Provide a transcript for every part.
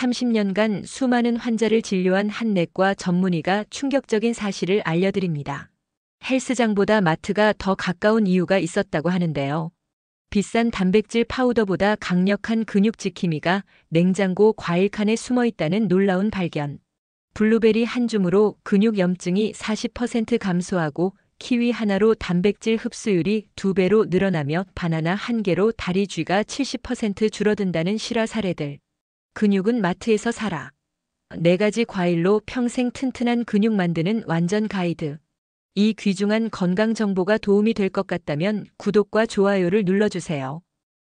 30년간 수많은 환자를 진료한 한 내과 전문의가 충격적인 사실을 알려드립니다. 헬스장보다 마트가 더 가까운 이유가 있었다고 하는데요. 비싼 단백질 파우더보다 강력한 근육 지킴이가 냉장고 과일 칸에 숨어 있다는 놀라운 발견. 블루베리 한 줌으로 근육 염증이 40% 감소하고 키위 하나로 단백질 흡수율이 2배로 늘어나며 바나나 한 개로 다리 쥐가 70% 줄어든다는 실화 사례들. 근육은 마트에서 사라. 4가지 과일로 평생 튼튼한 근육 만드는 완전 가이드. 이 귀중한 건강 정보가 도움이 될 것 같다면 구독과 좋아요를 눌러주세요.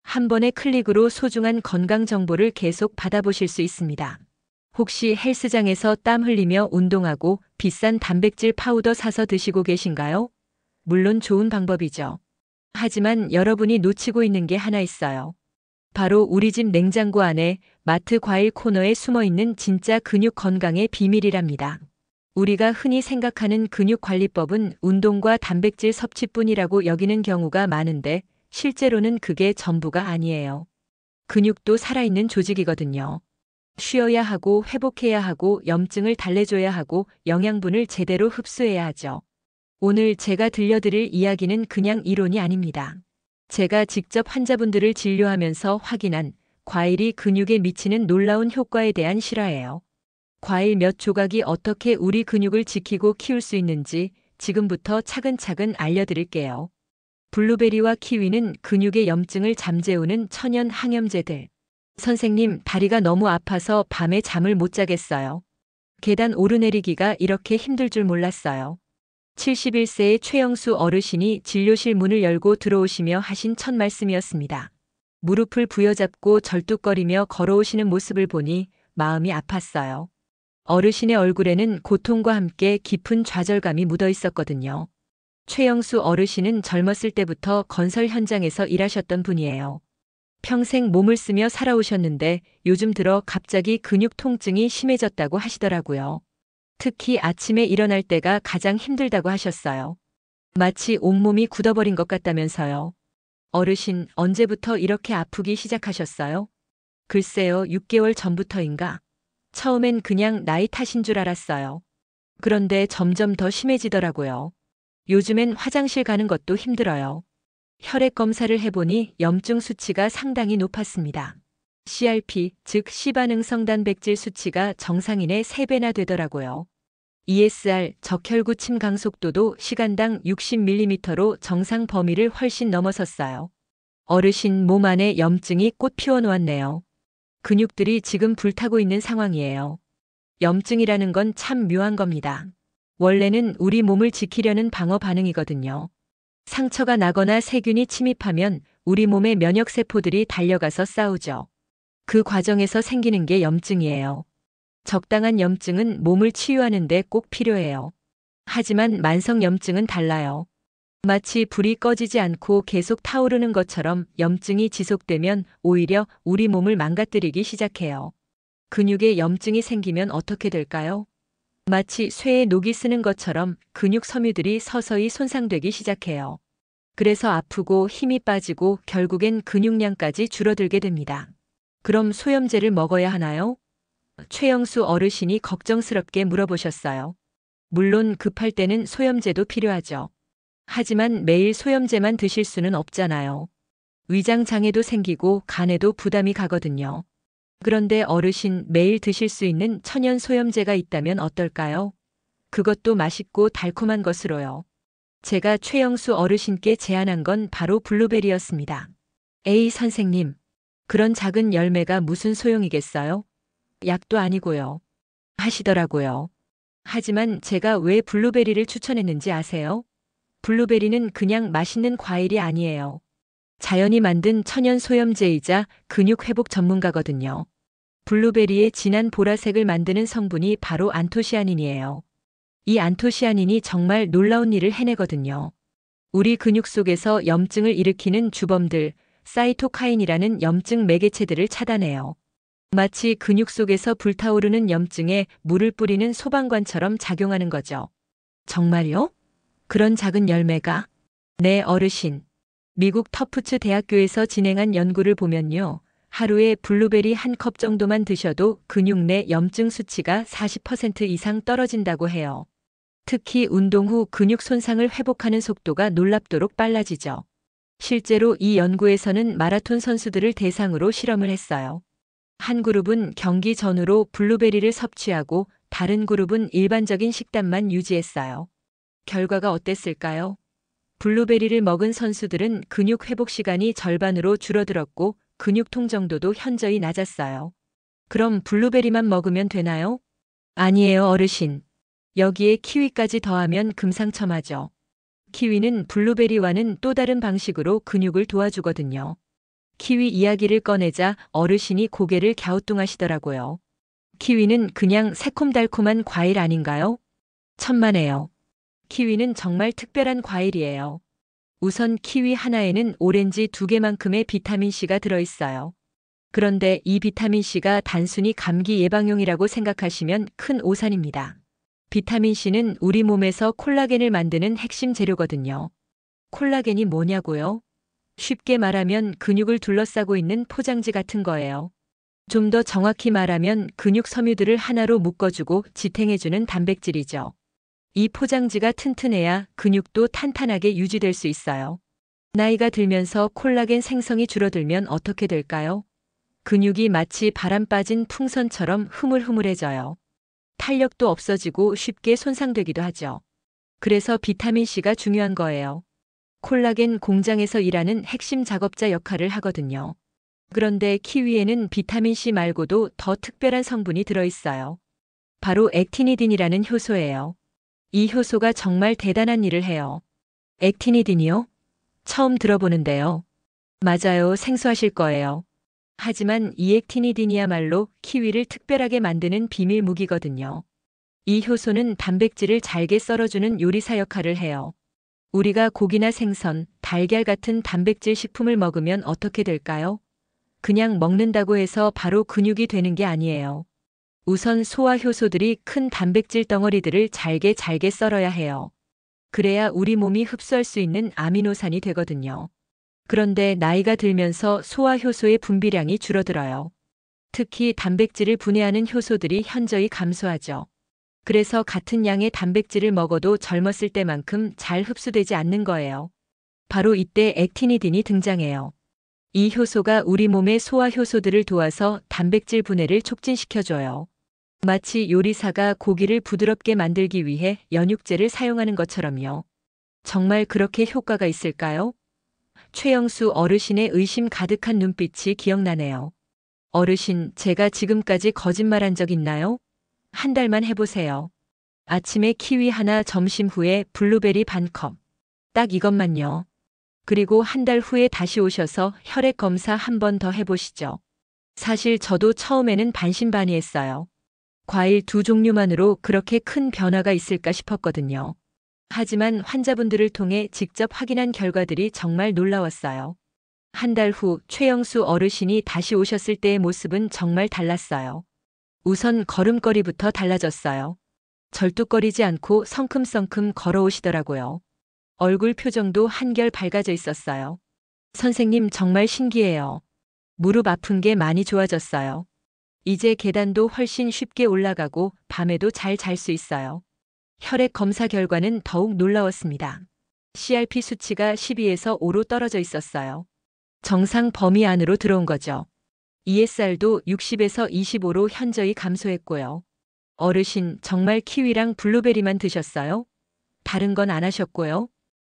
한 번의 클릭으로 소중한 건강 정보를 계속 받아보실 수 있습니다. 혹시 헬스장에서 땀 흘리며 운동하고 비싼 단백질 파우더 사서 드시고 계신가요? 물론 좋은 방법이죠. 하지만 여러분이 놓치고 있는 게 하나 있어요. 바로 우리 집 냉장고 안에 마트 과일 코너에 숨어 있는 진짜 근육 건강의 비밀이랍니다. 우리가 흔히 생각하는 근육 관리법은 운동과 단백질 섭취뿐이라고 여기는 경우가 많은데 실제로는 그게 전부가 아니에요. 근육도 살아있는 조직이거든요. 쉬어야 하고 회복해야 하고 염증을 달래줘야 하고 영양분을 제대로 흡수해야 하죠. 오늘 제가 들려드릴 이야기는 그냥 이론이 아닙니다. 제가 직접 환자분들을 진료하면서 확인한 과일이 근육에 미치는 놀라운 효과에 대한 실화예요. 과일 몇 조각이 어떻게 우리 근육을 지키고 키울 수 있는지 지금부터 차근차근 알려드릴게요. 블루베리와 키위는 근육의 염증을 잠재우는 천연 항염제들. 선생님, 다리가 너무 아파서 밤에 잠을 못 자겠어요. 계단 오르내리기가 이렇게 힘들 줄 몰랐어요. 71세의 최영수 어르신이 진료실 문을 열고 들어오시며 하신 첫 말씀이었습니다. 무릎을 부여잡고 절뚝거리며 걸어오시는 모습을 보니 마음이 아팠어요. 어르신의 얼굴에는 고통과 함께 깊은 좌절감이 묻어 있었거든요. 최영수 어르신은 젊었을 때부터 건설 현장에서 일하셨던 분이에요. 평생 몸을 쓰며 살아오셨는데 요즘 들어 갑자기 근육 통증이 심해졌다고 하시더라고요. 특히 아침에 일어날 때가 가장 힘들다고 하셨어요. 마치 온몸이 굳어버린 것 같다면서요. 어르신, 언제부터 이렇게 아프기 시작하셨어요? 글쎄요, 6개월 전부터인가? 처음엔 그냥 나이 탓인 줄 알았어요. 그런데 점점 더 심해지더라고요. 요즘엔 화장실 가는 것도 힘들어요. 혈액 검사를 해보니 염증 수치가 상당히 높았습니다. CRP, 즉 시반응성 단백질 수치가 정상인의 3배나 되더라고요. ESR, 적혈구 침 강속도도 시간당 60mm로 정상 범위를 훨씬 넘어섰어요. 어르신 몸 안에 염증이 꽃 피워놓았네요. 근육들이 지금 불타고 있는 상황이에요. 염증이라는 건 참 묘한 겁니다. 원래는 우리 몸을 지키려는 방어 반응이거든요. 상처가 나거나 세균이 침입하면 우리 몸의 면역세포들이 달려가서 싸우죠. 그 과정에서 생기는 게 염증이에요. 적당한 염증은 몸을 치유하는 데 꼭 필요해요. 하지만 만성 염증은 달라요. 마치 불이 꺼지지 않고 계속 타오르는 것처럼 염증이 지속되면 오히려 우리 몸을 망가뜨리기 시작해요. 근육에 염증이 생기면 어떻게 될까요? 마치 쇠에 녹이 쓰는 것처럼 근육 섬유들이 서서히 손상되기 시작해요. 그래서 아프고 힘이 빠지고 결국엔 근육량까지 줄어들게 됩니다. 그럼 소염제를 먹어야 하나요? 최영수 어르신이 걱정스럽게 물어보셨어요. 물론 급할 때는 소염제도 필요하죠. 하지만 매일 소염제만 드실 수는 없잖아요. 위장 장애도 생기고 간에도 부담이 가거든요. 그런데 어르신, 매일 드실 수 있는 천연 소염제가 있다면 어떨까요? 그것도 맛있고 달콤한 것으로요. 제가 최영수 어르신께 제안한 건 바로 블루베리였습니다. 에이 선생님, 그런 작은 열매가 무슨 소용이겠어요? 약도 아니고요. 하시더라고요. 하지만 제가 왜 블루베리를 추천했는지 아세요? 블루베리는 그냥 맛있는 과일이 아니에요. 자연이 만든 천연 소염제이자 근육 회복 전문가거든요. 블루베리의 진한 보라색을 만드는 성분이 바로 안토시아닌이에요. 이 안토시아닌이 정말 놀라운 일을 해내거든요. 우리 근육 속에서 염증을 일으키는 주범들, 사이토카인이라는 염증 매개체들을 차단해요. 마치 근육 속에서 불타오르는 염증에 물을 뿌리는 소방관처럼 작용하는 거죠. 정말요? 그런 작은 열매가? 네, 어르신. 미국 터프츠 대학교에서 진행한 연구를 보면요. 하루에 블루베리 한 컵 정도만 드셔도 근육 내 염증 수치가 40% 이상 떨어진다고 해요. 특히 운동 후 근육 손상을 회복하는 속도가 놀랍도록 빨라지죠. 실제로 이 연구에서는 마라톤 선수들을 대상으로 실험을 했어요. 한 그룹은 경기 전후로 블루베리를 섭취하고 다른 그룹은 일반적인 식단만 유지했어요. 결과가 어땠을까요? 블루베리를 먹은 선수들은 근육 회복 시간이 절반으로 줄어들었고 근육통 정도도 현저히 낮았어요. 그럼 블루베리만 먹으면 되나요? 아니에요, 어르신. 여기에 키위까지 더하면 금상첨화죠. 키위는 블루베리와는 또 다른 방식으로 근육을 도와주거든요. 키위 이야기를 꺼내자 어르신이 고개를 갸우뚱하시더라고요. 키위는 그냥 새콤달콤한 과일 아닌가요? 천만에요. 키위는 정말 특별한 과일이에요. 우선 키위 하나에는 오렌지 2개만큼의 비타민C가 들어있어요. 그런데 이 비타민C가 단순히 감기 예방용이라고 생각하시면 큰 오산입니다. 비타민C는 우리 몸에서 콜라겐을 만드는 핵심 재료거든요. 콜라겐이 뭐냐고요? 쉽게 말하면 근육을 둘러싸고 있는 포장지 같은 거예요. 좀 더 정확히 말하면 근육 섬유들을 하나로 묶어주고 지탱해주는 단백질이죠. 이 포장지가 튼튼해야 근육도 탄탄하게 유지될 수 있어요. 나이가 들면서 콜라겐 생성이 줄어들면 어떻게 될까요? 근육이 마치 바람 빠진 풍선처럼 흐물흐물해져요. 탄력도 없어지고 쉽게 손상되기도 하죠. 그래서 비타민C가 중요한 거예요. 콜라겐 공장에서 일하는 핵심 작업자 역할을 하거든요. 그런데 키위에는 비타민C 말고도 더 특별한 성분이 들어있어요. 바로 액티니딘이라는 효소예요. 이 효소가 정말 대단한 일을 해요. 액티니딘이요? 처음 들어보는데요. 맞아요, 생소하실 거예요. 하지만 이 액티니딘이야말로 키위를 특별하게 만드는 비밀 무기거든요. 이 효소는 단백질을 잘게 썰어주는 요리사 역할을 해요. 우리가 고기나 생선, 달걀 같은 단백질 식품을 먹으면 어떻게 될까요? 그냥 먹는다고 해서 바로 근육이 되는 게 아니에요. 우선 소화 효소들이 큰 단백질 덩어리들을 잘게 썰어야 해요. 그래야 우리 몸이 흡수할 수 있는 아미노산이 되거든요. 그런데 나이가 들면서 소화 효소의 분비량이 줄어들어요. 특히 단백질을 분해하는 효소들이 현저히 감소하죠. 그래서 같은 양의 단백질을 먹어도 젊었을 때만큼 잘 흡수되지 않는 거예요. 바로 이때 액티니딘이 등장해요. 이 효소가 우리 몸의 소화 효소들을 도와서 단백질 분해를 촉진시켜줘요. 마치 요리사가 고기를 부드럽게 만들기 위해 연육제를 사용하는 것처럼요. 정말 그렇게 효과가 있을까요? 최영수 어르신의 의심 가득한 눈빛이 기억나네요. 어르신, 제가 지금까지 거짓말한 적 있나요? 한 달만 해보세요. 아침에 키위 하나, 점심 후에 블루베리 반 컵. 딱 이것만요. 그리고 한 달 후에 다시 오셔서 혈액 검사 한 번 더 해보시죠. 사실 저도 처음에는 반신반의했어요. 과일 2종류만으로 그렇게 큰 변화가 있을까 싶었거든요. 하지만 환자분들을 통해 직접 확인한 결과들이 정말 놀라웠어요. 한 달 후 최영수 어르신이 다시 오셨을 때의 모습은 정말 달랐어요. 우선 걸음걸이부터 달라졌어요. 절뚝거리지 않고 성큼성큼 걸어오시더라고요. 얼굴 표정도 한결 밝아져 있었어요. 선생님, 정말 신기해요. 무릎 아픈 게 많이 좋아졌어요. 이제 계단도 훨씬 쉽게 올라가고 밤에도 잘 잘 수 있어요. 혈액 검사 결과는 더욱 놀라웠습니다. CRP 수치가 12에서 5로 떨어져 있었어요. 정상 범위 안으로 들어온 거죠. ESR도 60에서 25로 현저히 감소했고요. 어르신, 정말 키위랑 블루베리만 드셨어요? 다른 건 안 하셨고요?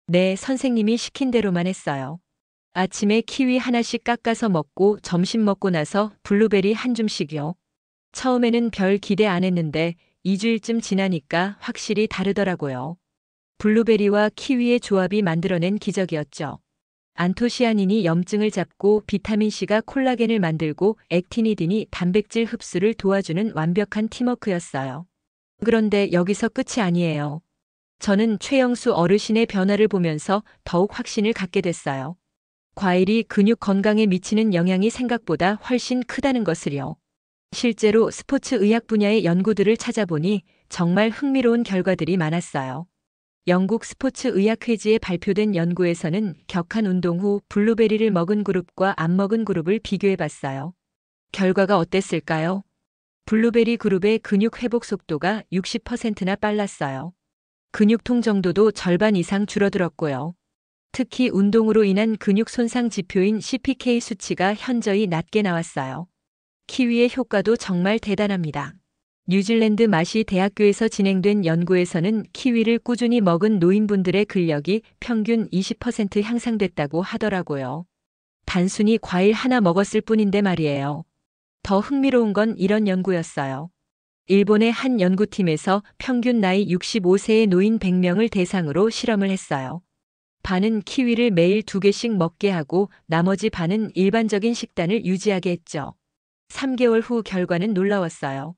네, 선생님이 시킨 대로만 했어요. 아침에 키위 하나씩 깎아서 먹고 점심 먹고 나서 블루베리 한 줌씩요. 처음에는 별 기대 안 했는데 2주일쯤 지나니까 확실히 다르더라고요. 블루베리와 키위의 조합이 만들어낸 기적이었죠. 안토시아닌이 염증을 잡고 비타민C가 콜라겐을 만들고 액티니딘이 단백질 흡수를 도와주는 완벽한 팀워크였어요. 그런데 여기서 끝이 아니에요. 저는 최영수 어르신의 변화를 보면서 더욱 확신을 갖게 됐어요. 과일이 근육 건강에 미치는 영향이 생각보다 훨씬 크다는 것을요. 실제로 스포츠 의학 분야의 연구들을 찾아보니 정말 흥미로운 결과들이 많았어요. 영국 스포츠 의학회지에 발표된 연구에서는 격한 운동 후 블루베리를 먹은 그룹과 안 먹은 그룹을 비교해 봤어요. 결과가 어땠을까요? 블루베리 그룹의 근육 회복 속도가 60%나 빨랐어요. 근육통 정도도 절반 이상 줄어들었고요. 특히 운동으로 인한 근육 손상 지표인 CPK 수치가 현저히 낮게 나왔어요. 키위의 효과도 정말 대단합니다. 뉴질랜드 마시 대학교에서 진행된 연구에서는 키위를 꾸준히 먹은 노인분들의 근력이 평균 20% 향상됐다고 하더라고요. 단순히 과일 하나 먹었을 뿐인데 말이에요. 더 흥미로운 건 이런 연구였어요. 일본의 한 연구팀에서 평균 나이 65세의 노인 100명을 대상으로 실험을 했어요. 반은 키위를 매일 2개씩 먹게 하고 나머지 반은 일반적인 식단을 유지하게 했죠. 3개월 후 결과는 놀라웠어요.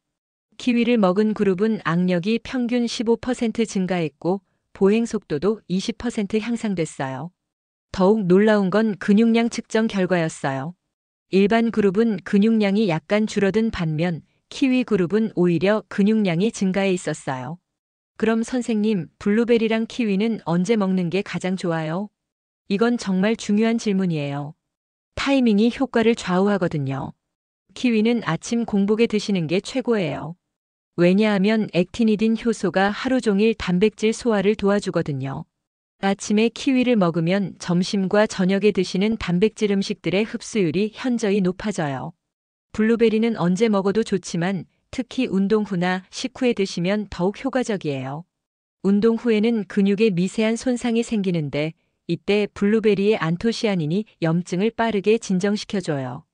키위를 먹은 그룹은 악력이 평균 15% 증가했고 보행 속도도 20% 향상됐어요. 더욱 놀라운 건 근육량 측정 결과였어요. 일반 그룹은 근육량이 약간 줄어든 반면 키위 그룹은 오히려 근육량이 증가해 있었어요. 그럼 선생님, 블루베리랑 키위는 언제 먹는 게 가장 좋아요? 이건 정말 중요한 질문이에요. 타이밍이 효과를 좌우하거든요. 키위는 아침 공복에 드시는 게 최고예요. 왜냐하면 액티니딘 효소가 하루 종일 단백질 소화를 도와주거든요. 아침에 키위를 먹으면 점심과 저녁에 드시는 단백질 음식들의 흡수율이 현저히 높아져요. 블루베리는 언제 먹어도 좋지만 특히 운동 후나 식후에 드시면 더욱 효과적이에요. 운동 후에는 근육에 미세한 손상이 생기는데 이때 블루베리의 안토시아닌이 염증을 빠르게 진정시켜줘요.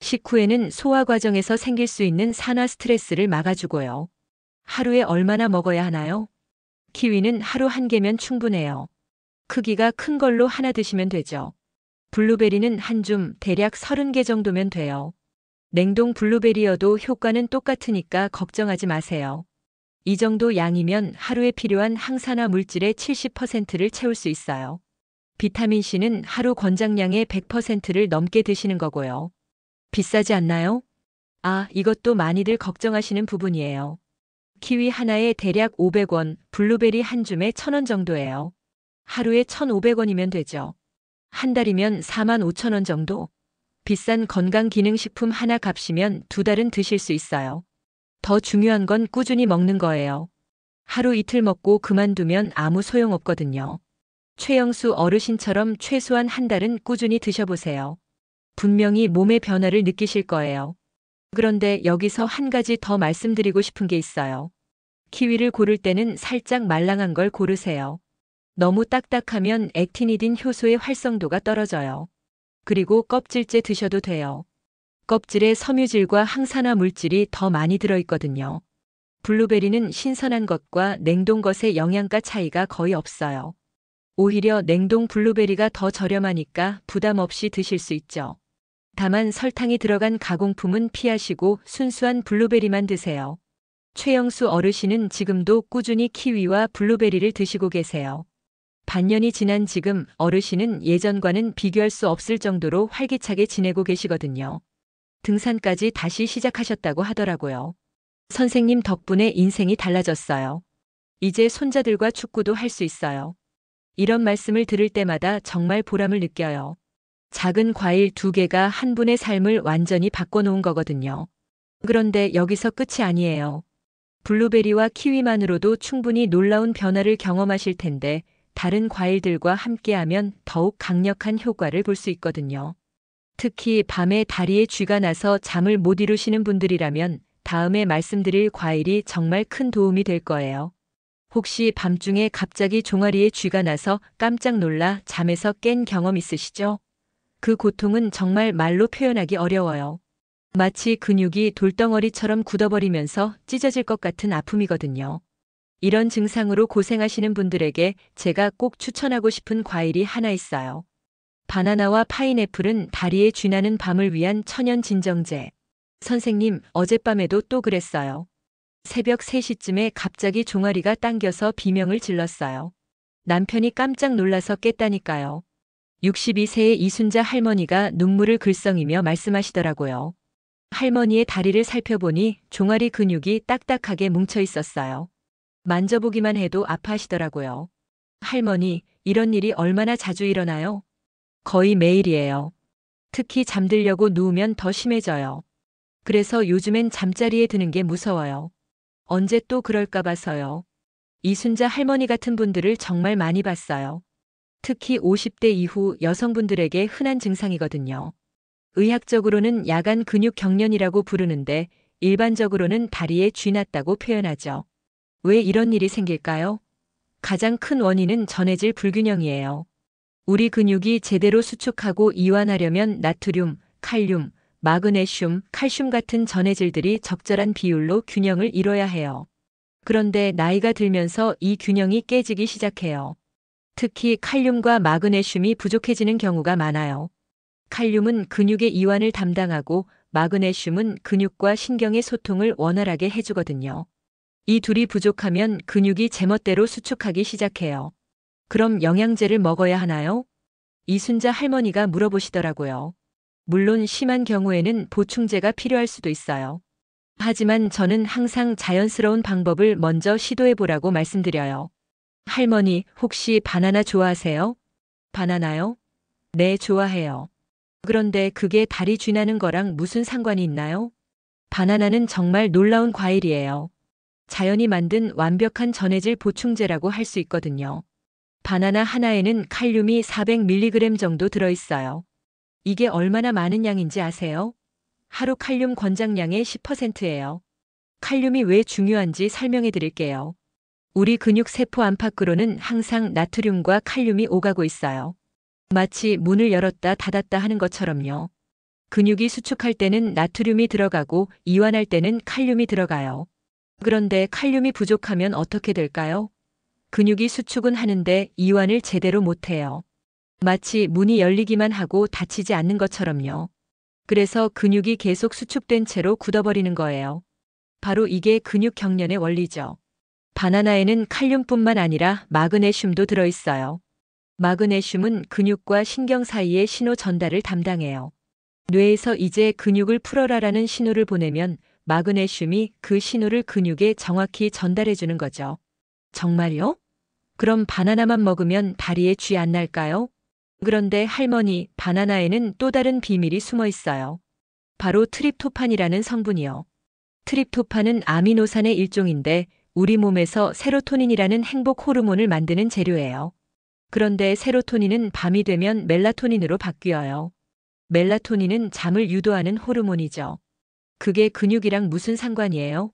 식후에는 소화 과정에서 생길 수 있는 산화 스트레스를 막아주고요. 하루에 얼마나 먹어야 하나요? 키위는 하루 1개면 충분해요. 크기가 큰 걸로 하나 드시면 되죠. 블루베리는 한 줌 대략 30개 정도면 돼요. 냉동 블루베리여도 효과는 똑같으니까 걱정하지 마세요. 이 정도 양이면 하루에 필요한 항산화 물질의 70%를 채울 수 있어요. 비타민C는 하루 권장량의 100%를 넘게 드시는 거고요. 비싸지 않나요? 아, 이것도 많이들 걱정하시는 부분이에요. 키위 하나에 대략 500원, 블루베리 한 줌에 1,000원 정도예요. 하루에 1,500원이면 되죠. 한 달이면 45,000원 정도? 비싼 건강기능식품 하나 값이면 2달은 드실 수 있어요. 더 중요한 건 꾸준히 먹는 거예요. 하루 이틀 먹고 그만두면 아무 소용없거든요. 최영수 어르신처럼 최소한 한 달은 꾸준히 드셔보세요. 분명히 몸의 변화를 느끼실 거예요. 그런데 여기서 한 가지 더 말씀드리고 싶은 게 있어요. 키위를 고를 때는 살짝 말랑한 걸 고르세요. 너무 딱딱하면 액티니딘 효소의 활성도가 떨어져요. 그리고 껍질째 드셔도 돼요. 껍질에 섬유질과 항산화 물질이 더 많이 들어있거든요. 블루베리는 신선한 것과 냉동 것의 영양가 차이가 거의 없어요. 오히려 냉동 블루베리가 더 저렴하니까 부담 없이 드실 수 있죠. 다만 설탕이 들어간 가공품은 피하시고 순수한 블루베리만 드세요. 최영수 어르신은 지금도 꾸준히 키위와 블루베리를 드시고 계세요. 반년이 지난 지금 어르신은 예전과는 비교할 수 없을 정도로 활기차게 지내고 계시거든요. 등산까지 다시 시작하셨다고 하더라고요. 선생님 덕분에 인생이 달라졌어요. 이제 손자들과 축구도 할 수 있어요. 이런 말씀을 들을 때마다 정말 보람을 느껴요. 작은 과일 2개가 한 분의 삶을 완전히 바꿔놓은 거거든요. 그런데 여기서 끝이 아니에요. 블루베리와 키위만으로도 충분히 놀라운 변화를 경험하실 텐데 다른 과일들과 함께하면 더욱 강력한 효과를 볼 수 있거든요. 특히 밤에 다리에 쥐가 나서 잠을 못 이루시는 분들이라면 다음에 말씀드릴 과일이 정말 큰 도움이 될 거예요. 혹시 밤중에 갑자기 종아리에 쥐가 나서 깜짝 놀라 잠에서 깬 경험 있으시죠? 그 고통은 정말 말로 표현하기 어려워요. 마치 근육이 돌덩어리처럼 굳어버리면서 찢어질 것 같은 아픔이거든요. 이런 증상으로 고생하시는 분들에게 제가 꼭 추천하고 싶은 과일이 하나 있어요. 바나나와 파인애플은 다리에 쥐나는 밤을 위한 천연 진정제. 선생님, 어젯밤에도 또 그랬어요. 새벽 3시쯤에 갑자기 종아리가 당겨서 비명을 질렀어요. 남편이 깜짝 놀라서 깼다니까요. 62세의 이순자 할머니가 눈물을 글썽이며 말씀하시더라고요. 할머니의 다리를 살펴보니 종아리 근육이 딱딱하게 뭉쳐 있었어요. 만져보기만 해도 아파하시더라고요. 할머니, 이런 일이 얼마나 자주 일어나요? 거의 매일이에요. 특히 잠들려고 누우면 더 심해져요. 그래서 요즘엔 잠자리에 드는 게 무서워요. 언제 또 그럴까 봐서요. 이순자 할머니 같은 분들을 정말 많이 봤어요. 특히 50대 이후 여성분들에게 흔한 증상이거든요. 의학적으로는 야간 근육 경련이라고 부르는데 일반적으로는 다리에 쥐 났다고 표현하죠. 왜 이런 일이 생길까요? 가장 큰 원인은 전해질 불균형이에요. 우리 근육이 제대로 수축하고 이완하려면 나트륨, 칼륨, 마그네슘, 칼슘 같은 전해질들이 적절한 비율로 균형을 이뤄야 해요. 그런데 나이가 들면서 이 균형이 깨지기 시작해요. 특히 칼륨과 마그네슘이 부족해지는 경우가 많아요. 칼륨은 근육의 이완을 담당하고 마그네슘은 근육과 신경의 소통을 원활하게 해주거든요. 이 둘이 부족하면 근육이 제멋대로 수축하기 시작해요. 그럼 영양제를 먹어야 하나요? 이순자 할머니가 물어보시더라고요. 물론 심한 경우에는 보충제가 필요할 수도 있어요. 하지만 저는 항상 자연스러운 방법을 먼저 시도해 보라고 말씀드려요. 할머니, 혹시 바나나 좋아하세요? 바나나요? 네, 좋아해요. 그런데 그게 다리 쥐나는 거랑 무슨 상관이 있나요? 바나나는 정말 놀라운 과일이에요. 자연이 만든 완벽한 전해질 보충제라고 할 수 있거든요. 바나나 하나에는 칼륨이 400mg 정도 들어있어요. 이게 얼마나 많은 양인지 아세요? 하루 칼륨 권장량의 10%예요. 칼륨이 왜 중요한지 설명해 드릴게요. 우리 근육 세포 안팎으로는 항상 나트륨과 칼륨이 오가고 있어요. 마치 문을 열었다 닫았다 하는 것처럼요. 근육이 수축할 때는 나트륨이 들어가고 이완할 때는 칼륨이 들어가요. 그런데 칼륨이 부족하면 어떻게 될까요? 근육이 수축은 하는데 이완을 제대로 못해요. 마치 문이 열리기만 하고 닫히지 않는 것처럼요. 그래서 근육이 계속 수축된 채로 굳어버리는 거예요. 바로 이게 근육 경련의 원리죠. 바나나에는 칼륨뿐만 아니라 마그네슘도 들어있어요. 마그네슘은 근육과 신경 사이의 신호 전달을 담당해요. 뇌에서 이제 근육을 풀어라라는 신호를 보내면 마그네슘이 그 신호를 근육에 정확히 전달해주는 거죠. 정말요? 그럼 바나나만 먹으면 다리에 쥐 안 날까요? 그런데 할머니, 바나나에는 또 다른 비밀이 숨어 있어요. 바로 트립토판이라는 성분이요. 트립토판은 아미노산의 일종인데 우리 몸에서 세로토닌이라는 행복 호르몬을 만드는 재료예요. 그런데 세로토닌은 밤이 되면 멜라토닌으로 바뀌어요. 멜라토닌은 잠을 유도하는 호르몬이죠. 그게 근육이랑 무슨 상관이에요?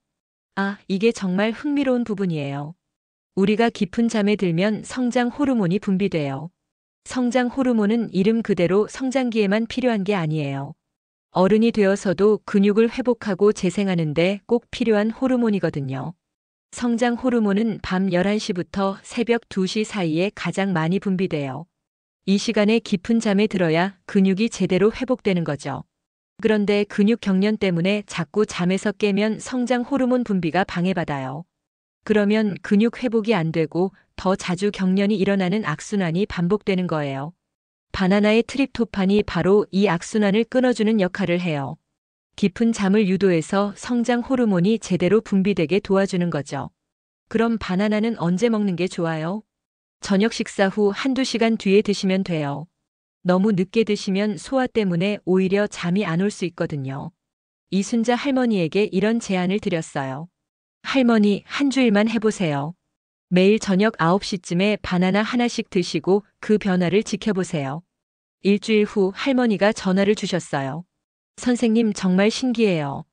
아, 이게 정말 흥미로운 부분이에요. 우리가 깊은 잠에 들면 성장 호르몬이 분비돼요. 성장 호르몬은 이름 그대로 성장기에만 필요한 게 아니에요. 어른이 되어서도 근육을 회복하고 재생하는데 꼭 필요한 호르몬이거든요. 성장 호르몬은 밤 11시부터 새벽 2시 사이에 가장 많이 분비돼요. 이 시간에 깊은 잠에 들어야 근육이 제대로 회복되는 거죠. 그런데 근육 경련 때문에 자꾸 잠에서 깨면 성장 호르몬 분비가 방해받아요. 그러면 근육 회복이 안 되고 더 자주 경련이 일어나는 악순환이 반복되는 거예요. 바나나의 트립토판이 바로 이 악순환을 끊어주는 역할을 해요. 깊은 잠을 유도해서 성장 호르몬이 제대로 분비되게 도와주는 거죠. 그럼 바나나는 언제 먹는 게 좋아요? 저녁 식사 후 한두 시간 뒤에 드시면 돼요. 너무 늦게 드시면 소화 때문에 오히려 잠이 안 올 수 있거든요. 이순자 할머니에게 이런 제안을 드렸어요. 할머니, 한 주일만 해보세요. 매일 저녁 9시쯤에 바나나 하나씩 드시고 그 변화를 지켜보세요. 일주일 후 할머니가 전화를 주셨어요. 선생님, 정말 신기해요.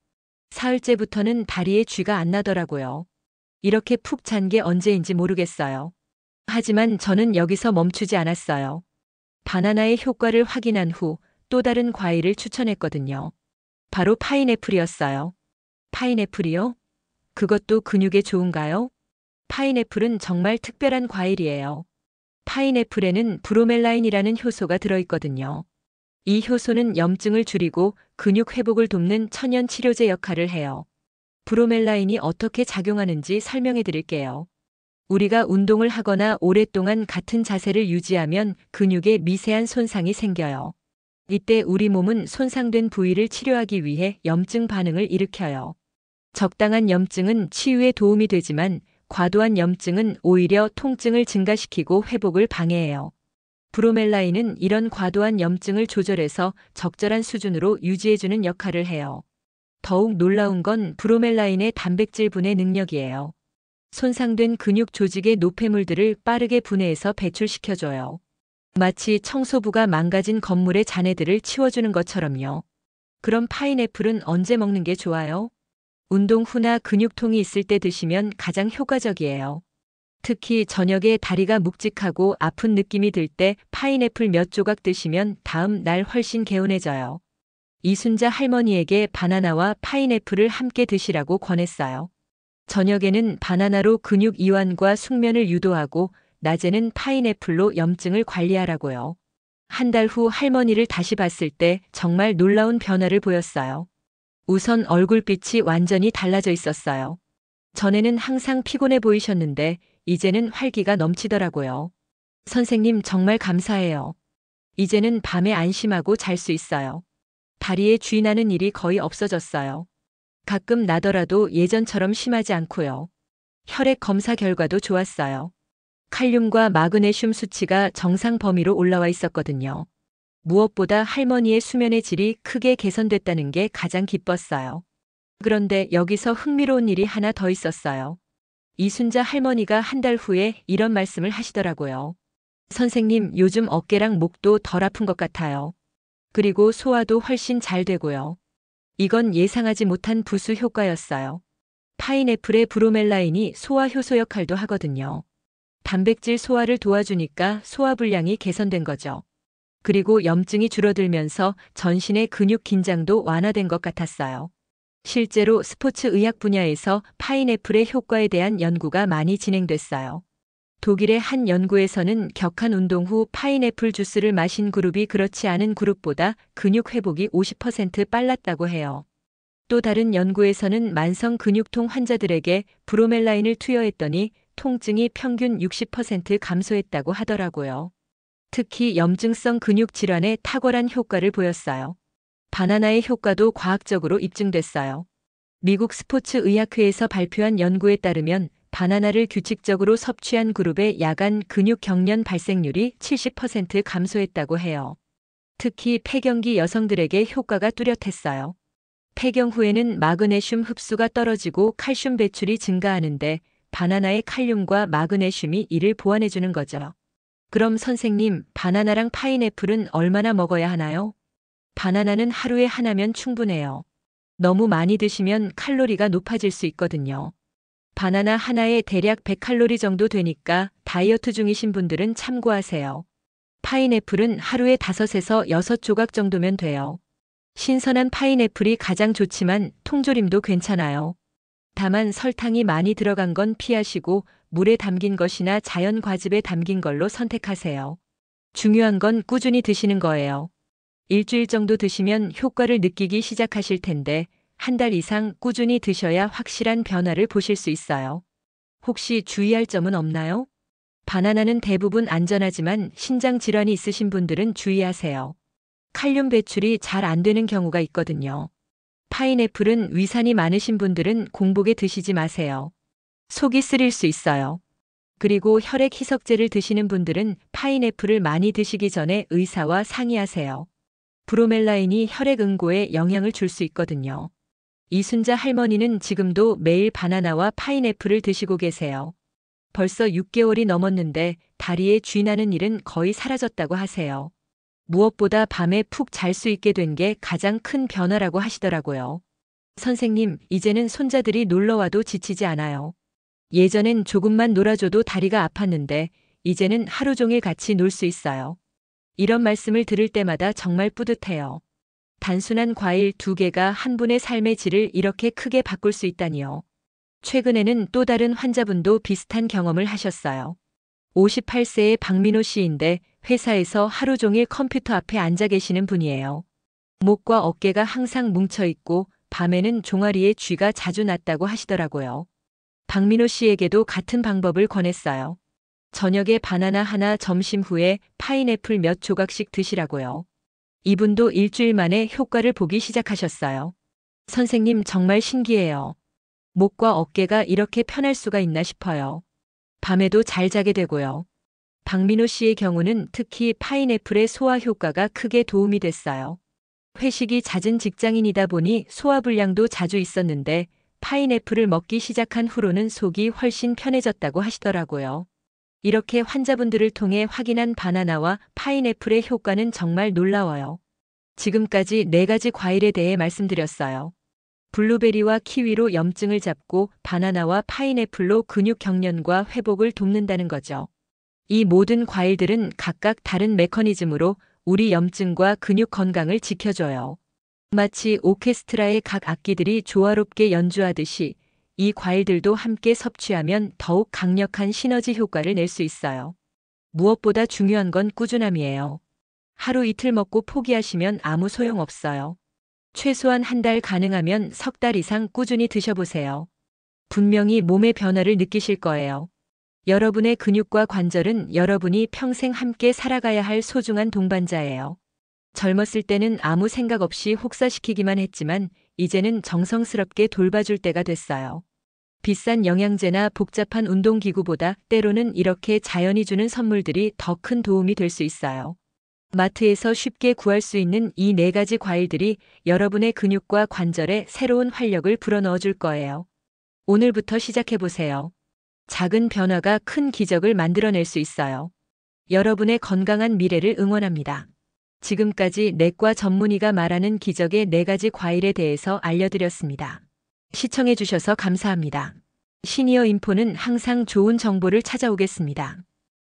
사흘째부터는 다리에 쥐가 안 나더라고요. 이렇게 푹 잔 게 언제인지 모르겠어요. 하지만 저는 여기서 멈추지 않았어요. 바나나의 효과를 확인한 후 또 다른 과일을 추천했거든요. 바로 파인애플이었어요. 파인애플이요? 그것도 근육에 좋은가요? 파인애플은 정말 특별한 과일이에요. 파인애플에는 브로멜라인이라는 효소가 들어있거든요. 이 효소는 염증을 줄이고 근육 회복을 돕는 천연 치료제 역할을 해요. 브로멜라인이 어떻게 작용하는지 설명해 드릴게요. 우리가 운동을 하거나 오랫동안 같은 자세를 유지하면 근육에 미세한 손상이 생겨요. 이때 우리 몸은 손상된 부위를 치료하기 위해 염증 반응을 일으켜요. 적당한 염증은 치유에 도움이 되지만 과도한 염증은 오히려 통증을 증가시키고 회복을 방해해요. 브로멜라인은 이런 과도한 염증을 조절해서 적절한 수준으로 유지해주는 역할을 해요. 더욱 놀라운 건 브로멜라인의 단백질 분해 능력이에요. 손상된 근육 조직의 노폐물들을 빠르게 분해해서 배출시켜줘요. 마치 청소부가 망가진 건물의 잔해들을 치워주는 것처럼요. 그럼 파인애플은 언제 먹는 게 좋아요? 운동 후나 근육통이 있을 때 드시면 가장 효과적이에요. 특히 저녁에 다리가 묵직하고 아픈 느낌이 들 때 파인애플 몇 조각 드시면 다음 날 훨씬 개운해져요. 이순자 할머니에게 바나나와 파인애플을 함께 드시라고 권했어요. 저녁에는 바나나로 근육 이완과 숙면을 유도하고 낮에는 파인애플로 염증을 관리하라고요. 한 달 후 할머니를 다시 봤을 때 정말 놀라운 변화를 보였어요. 우선 얼굴빛이 완전히 달라져 있었어요. 전에는 항상 피곤해 보이셨는데 이제는 활기가 넘치더라고요. 선생님 정말 감사해요. 이제는 밤에 안심하고 잘 수 있어요. 다리에 쥐 나는 일이 거의 없어졌어요. 가끔 나더라도 예전처럼 심하지 않고요. 혈액 검사 결과도 좋았어요. 칼륨과 마그네슘 수치가 정상 범위로 올라와 있었거든요. 무엇보다 할머니의 수면의 질이 크게 개선됐다는 게 가장 기뻤어요. 그런데 여기서 흥미로운 일이 하나 더 있었어요. 이순자 할머니가 한 달 후에 이런 말씀을 하시더라고요. 선생님, 요즘 어깨랑 목도 덜 아픈 것 같아요. 그리고 소화도 훨씬 잘 되고요. 이건 예상하지 못한 부수 효과였어요. 파인애플의 브로멜라인이 소화 효소 역할도 하거든요. 단백질 소화를 도와주니까 소화불량이 개선된 거죠. 그리고 염증이 줄어들면서 전신의 근육 긴장도 완화된 것 같았어요. 실제로 스포츠 의학 분야에서 파인애플의 효과에 대한 연구가 많이 진행됐어요. 독일의 한 연구에서는 격한 운동 후 파인애플 주스를 마신 그룹이 그렇지 않은 그룹보다 근육 회복이 50% 빨랐다고 해요. 또 다른 연구에서는 만성 근육통 환자들에게 브로멜라인을 투여했더니 통증이 평균 60% 감소했다고 하더라고요. 특히 염증성 근육 질환에 탁월한 효과를 보였어요. 바나나의 효과도 과학적으로 입증됐어요. 미국 스포츠 의학회에서 발표한 연구에 따르면 바나나를 규칙적으로 섭취한 그룹의 야간 근육 경련 발생률이 70% 감소했다고 해요. 특히 폐경기 여성들에게 효과가 뚜렷했어요. 폐경 후에는 마그네슘 흡수가 떨어지고 칼슘 배출이 증가하는데 바나나의 칼륨과 마그네슘이 이를 보완해주는 거죠. 그럼 선생님, 바나나랑 파인애플은 얼마나 먹어야 하나요? 바나나는 하루에 하나면 충분해요. 너무 많이 드시면 칼로리가 높아질 수 있거든요. 바나나 하나에 대략 100칼로리 정도 되니까 다이어트 중이신 분들은 참고하세요. 파인애플은 하루에 5에서 6조각 정도면 돼요. 신선한 파인애플이 가장 좋지만 통조림도 괜찮아요. 다만 설탕이 많이 들어간 건 피하시고 물에 담긴 것이나 자연 과즙에 담긴 걸로 선택하세요. 중요한 건 꾸준히 드시는 거예요. 일주일 정도 드시면 효과를 느끼기 시작하실 텐데 한 달 이상 꾸준히 드셔야 확실한 변화를 보실 수 있어요. 혹시 주의할 점은 없나요? 바나나는 대부분 안전하지만 신장 질환이 있으신 분들은 주의하세요. 칼륨 배출이 잘 안 되는 경우가 있거든요. 파인애플은 위산이 많으신 분들은 공복에 드시지 마세요. 속이 쓰릴 수 있어요. 그리고 혈액 희석제를 드시는 분들은 파인애플을 많이 드시기 전에 의사와 상의하세요. 브로멜라인이 혈액 응고에 영향을 줄 수 있거든요. 이순자 할머니는 지금도 매일 바나나와 파인애플을 드시고 계세요. 벌써 6개월이 넘었는데 다리에 쥐 나는 일은 거의 사라졌다고 하세요. 무엇보다 밤에 푹 잘 수 있게 된 게 가장 큰 변화라고 하시더라고요. 선생님, 이제는 손자들이 놀러와도 지치지 않아요. 예전엔 조금만 놀아줘도 다리가 아팠는데 이제는 하루 종일 같이 놀 수 있어요. 이런 말씀을 들을 때마다 정말 뿌듯해요. 단순한 과일 2개가 한 분의 삶의 질을 이렇게 크게 바꿀 수 있다니요. 최근에는 또 다른 환자분도 비슷한 경험을 하셨어요. 58세의 박민호 씨인데 회사에서 하루 종일 컴퓨터 앞에 앉아 계시는 분이에요. 목과 어깨가 항상 뭉쳐 있고 밤에는 종아리에 쥐가 자주 났다고 하시더라고요. 박민호 씨에게도 같은 방법을 권했어요. 저녁에 바나나 하나, 점심 후에 파인애플 몇 조각씩 드시라고요. 이분도 일주일 만에 효과를 보기 시작하셨어요. 선생님 정말 신기해요. 목과 어깨가 이렇게 편할 수가 있나 싶어요. 밤에도 잘 자게 되고요. 박민호 씨의 경우는 특히 파인애플의 소화 효과가 크게 도움이 됐어요. 회식이 잦은 직장인이다 보니 소화불량도 자주 있었는데 파인애플을 먹기 시작한 후로는 속이 훨씬 편해졌다고 하시더라고요. 이렇게 환자분들을 통해 확인한 바나나와 파인애플의 효과는 정말 놀라워요. 지금까지 4가지 과일에 대해 말씀드렸어요. 블루베리와 키위로 염증을 잡고 바나나와 파인애플로 근육 경련과 회복을 돕는다는 거죠. 이 모든 과일들은 각각 다른 메커니즘으로 우리 염증과 근육 건강을 지켜줘요. 마치 오케스트라의 각 악기들이 조화롭게 연주하듯이 이 과일들도 함께 섭취하면 더욱 강력한 시너지 효과를 낼 수 있어요. 무엇보다 중요한 건 꾸준함이에요. 하루 이틀 먹고 포기하시면 아무 소용없어요. 최소한 한 달, 가능하면 3달 이상 꾸준히 드셔보세요. 분명히 몸의 변화를 느끼실 거예요. 여러분의 근육과 관절은 여러분이 평생 함께 살아가야 할 소중한 동반자예요. 젊었을 때는 아무 생각 없이 혹사시키기만 했지만 이제는 정성스럽게 돌봐줄 때가 됐어요. 비싼 영양제나 복잡한 운동기구보다 때로는 이렇게 자연이 주는 선물들이 더 큰 도움이 될 수 있어요. 마트에서 쉽게 구할 수 있는 이 4가지 과일들이 여러분의 근육과 관절에 새로운 활력을 불어넣어 줄 거예요. 오늘부터 시작해보세요. 작은 변화가 큰 기적을 만들어낼 수 있어요. 여러분의 건강한 미래를 응원합니다. 지금까지 내과 전문의가 말하는 기적의 4가지 과일에 대해서 알려드렸습니다. 시청해주셔서 감사합니다. 시니어 인포는 항상 좋은 정보를 찾아오겠습니다.